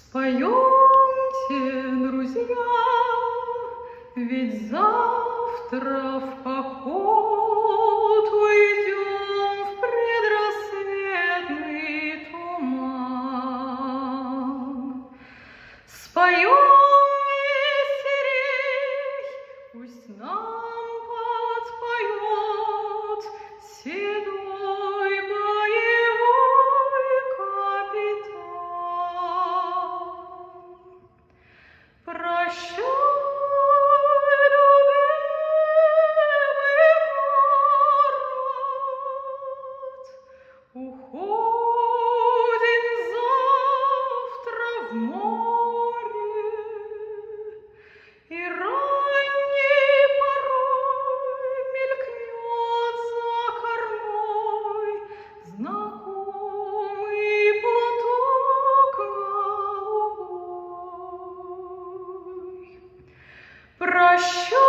Споемте, друзья, ведь завтра в поход уйдем в предрассветный туман. Споем веселей, пусть нам подпоет седой боевой капитан. Прощай, любимый город, уходим завтра в море, и ранней порой мелькнет за кормой знакомый платок голубой. Прощай.